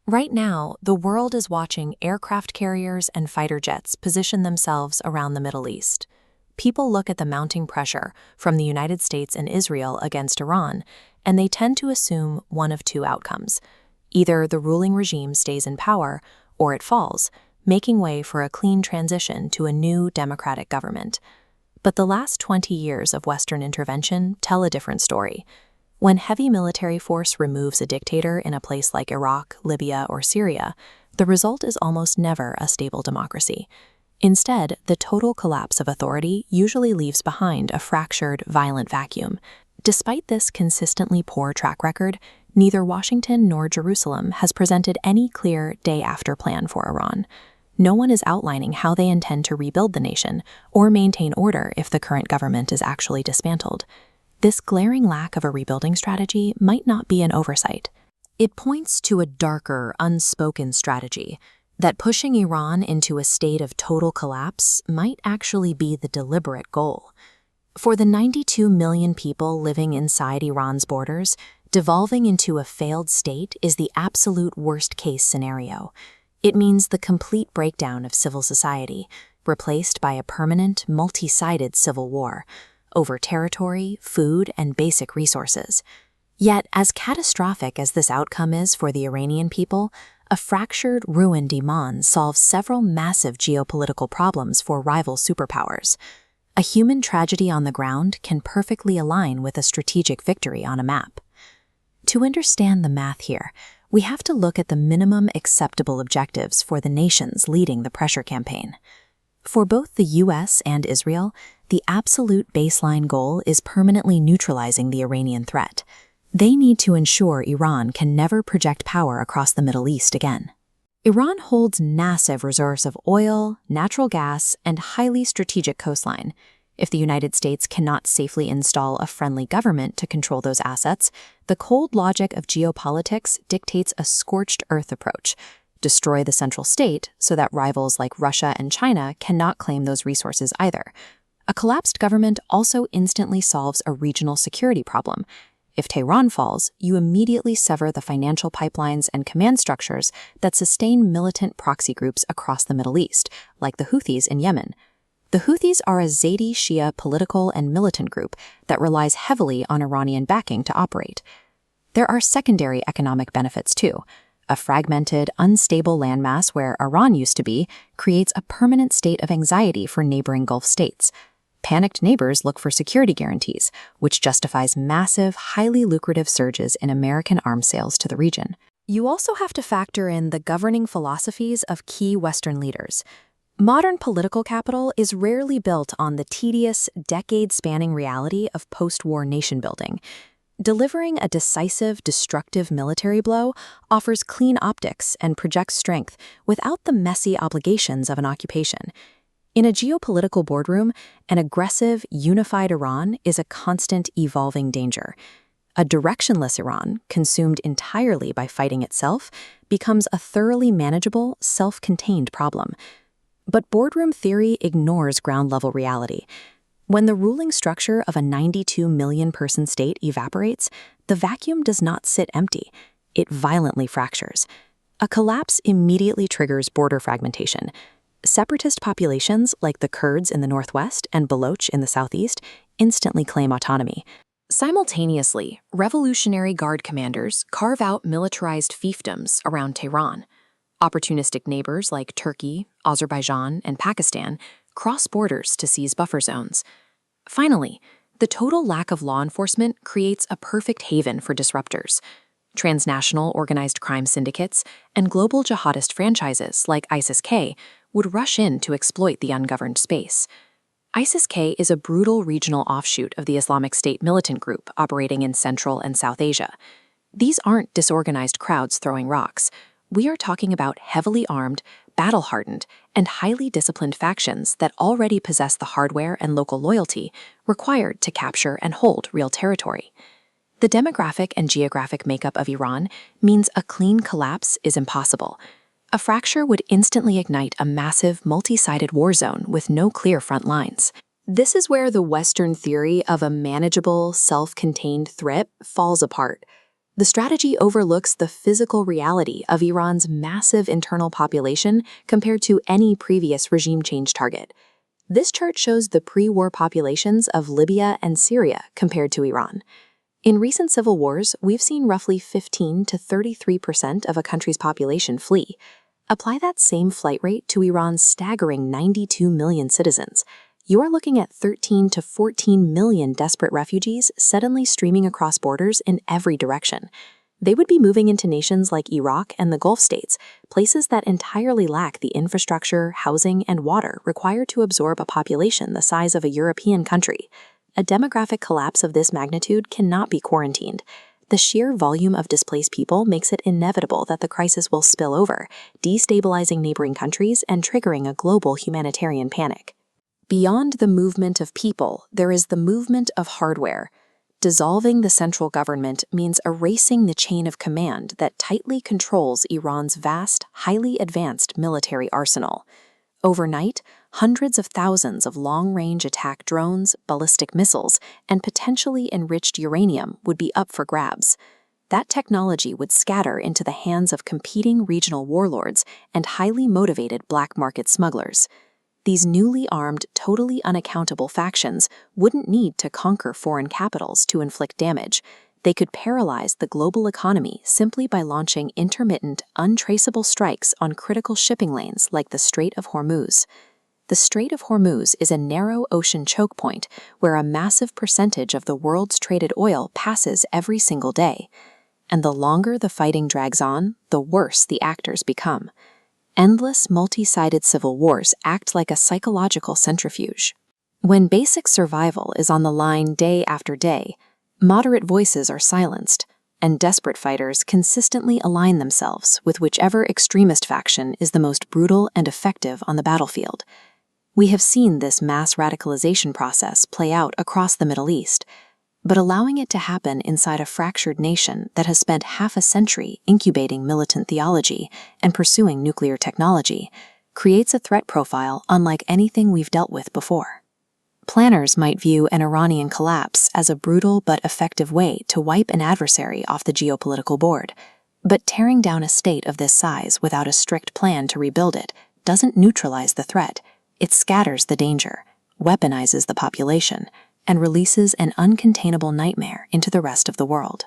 Right now, the world is watching aircraft carriers and fighter jets position themselves around the Middle East. People look at the mounting pressure from the United States and Israel against Iran, and they tend to assume one of two outcomes. Either the ruling regime stays in power, or it falls, making way for a clean transition to a new democratic government. But the last 20 years of Western intervention tell a different story. When heavy military force removes a dictator in a place like Iraq, Libya, or Syria, the result is almost never a stable democracy. Instead, the total collapse of authority usually leaves behind a fractured, violent vacuum. Despite this consistently poor track record, neither Washington nor Jerusalem has presented any clear day-after plan for Iran. No one is outlining how they intend to rebuild the nation or maintain order if the current government is actually dismantled. This glaring lack of a rebuilding strategy might not be an oversight. It points to a darker, unspoken strategy that pushing Iran into a state of total collapse might actually be the deliberate goal. For the 92 million people living inside Iran's borders, devolving into a failed state is the absolute worst-case scenario. It means the complete breakdown of civil society, replaced by a permanent, multi-sided civil war over territory, food, and basic resources. Yet, as catastrophic as this outcome is for the Iranian people, a fractured, ruined Iran solves several massive geopolitical problems for rival superpowers. A human tragedy on the ground can perfectly align with a strategic victory on a map. To understand the math here, we have to look at the minimum acceptable objectives for the nations leading the pressure campaign. For both the US and Israel, the absolute baseline goal is permanently neutralizing the Iranian threat. They need to ensure Iran can never project power across the Middle East again. Iran holds massive reserves of oil, natural gas, and highly strategic coastline. If the United States cannot safely install a friendly government to control those assets, the cold logic of geopolitics dictates a scorched earth approach. Destroy the central state so that rivals like Russia and China cannot claim those resources either. A collapsed government also instantly solves a regional security problem. If Tehran falls, you immediately sever the financial pipelines and command structures that sustain militant proxy groups across the Middle East, like the Houthis in Yemen. The Houthis are a Zaidi Shia political and militant group that relies heavily on Iranian backing to operate. There are secondary economic benefits too. A fragmented, unstable landmass where Iran used to be creates a permanent state of anxiety for neighboring Gulf states. Panicked neighbors look for security guarantees, which justifies massive, highly lucrative surges in American arms sales to the region. You also have to factor in the governing philosophies of key Western leaders. Modern political capital is rarely built on the tedious, decade-spanning reality of post-war nation-building. Delivering a decisive, destructive military blow offers clean optics and projects strength without the messy obligations of an occupation. In a geopolitical boardroom, an aggressive, unified Iran is a constant, evolving danger. A directionless Iran, consumed entirely by fighting itself, becomes a thoroughly manageable, self-contained problem. But boardroom theory ignores ground-level reality. When the ruling structure of a 92 million-person state evaporates, the vacuum does not sit empty. It violently fractures. A collapse immediately triggers border fragmentation. Separatist populations like the Kurds in the northwest and Baloch in the southeast instantly claim autonomy. Simultaneously, Revolutionary Guard commanders carve out militarized fiefdoms around Tehran. Opportunistic neighbors like Turkey, Azerbaijan, and Pakistan cross borders to seize buffer zones. Finally, the total lack of law enforcement creates a perfect haven for disruptors. Transnational organized crime syndicates and global jihadist franchises like ISIS-K would rush in to exploit the ungoverned space. ISIS-K is a brutal regional offshoot of the Islamic State militant group operating in Central and South Asia. These aren't disorganized crowds throwing rocks. We are talking about heavily armed, battle-hardened, and highly disciplined factions that already possess the hardware and local loyalty required to capture and hold real territory. The demographic and geographic makeup of Iran means a clean collapse is impossible. A fracture would instantly ignite a massive, multi-sided war zone with no clear front lines. This is where the Western theory of a manageable, self-contained threat falls apart. The strategy overlooks the physical reality of Iran's massive internal population compared to any previous regime change target. This chart shows the pre-war populations of Libya and Syria compared to Iran. In recent civil wars, we've seen roughly 15 to 33% of a country's population flee. Apply that same flight rate to Iran's staggering 92 million citizens. You are looking at 13 to 14 million desperate refugees suddenly streaming across borders in every direction. They would be moving into nations like Iraq and the Gulf states, places that entirely lack the infrastructure, housing, and water required to absorb a population the size of a European country. A demographic collapse of this magnitude cannot be quarantined. The sheer volume of displaced people makes it inevitable that the crisis will spill over, destabilizing neighboring countries and triggering a global humanitarian panic. Beyond the movement of people, there is the movement of hardware. Dissolving the central government means erasing the chain of command that tightly controls Iran's vast, highly advanced military arsenal. Overnight, hundreds of thousands of long-range attack drones, ballistic missiles, and potentially enriched uranium would be up for grabs. That technology would scatter into the hands of competing regional warlords and highly motivated black market smugglers. These newly armed, totally unaccountable factions wouldn't need to conquer foreign capitals to inflict damage. They could paralyze the global economy simply by launching intermittent, untraceable strikes on critical shipping lanes like the Strait of Hormuz. The Strait of Hormuz is a narrow ocean choke point where a massive percentage of the world's traded oil passes every single day. And the longer the fighting drags on, the worse the actors become. Endless, multi-sided civil wars act like a psychological centrifuge. When basic survival is on the line day after day, moderate voices are silenced, and desperate fighters consistently align themselves with whichever extremist faction is the most brutal and effective on the battlefield. We have seen this mass radicalization process play out across the Middle East, but allowing it to happen inside a fractured nation that has spent half a century incubating militant theology and pursuing nuclear technology creates a threat profile unlike anything we've dealt with before. Planners might view an Iranian collapse as a brutal but effective way to wipe an adversary off the geopolitical board. But tearing down a state of this size without a strict plan to rebuild it doesn't neutralize the threat. It scatters the danger, weaponizes the population, and releases an uncontainable nightmare into the rest of the world.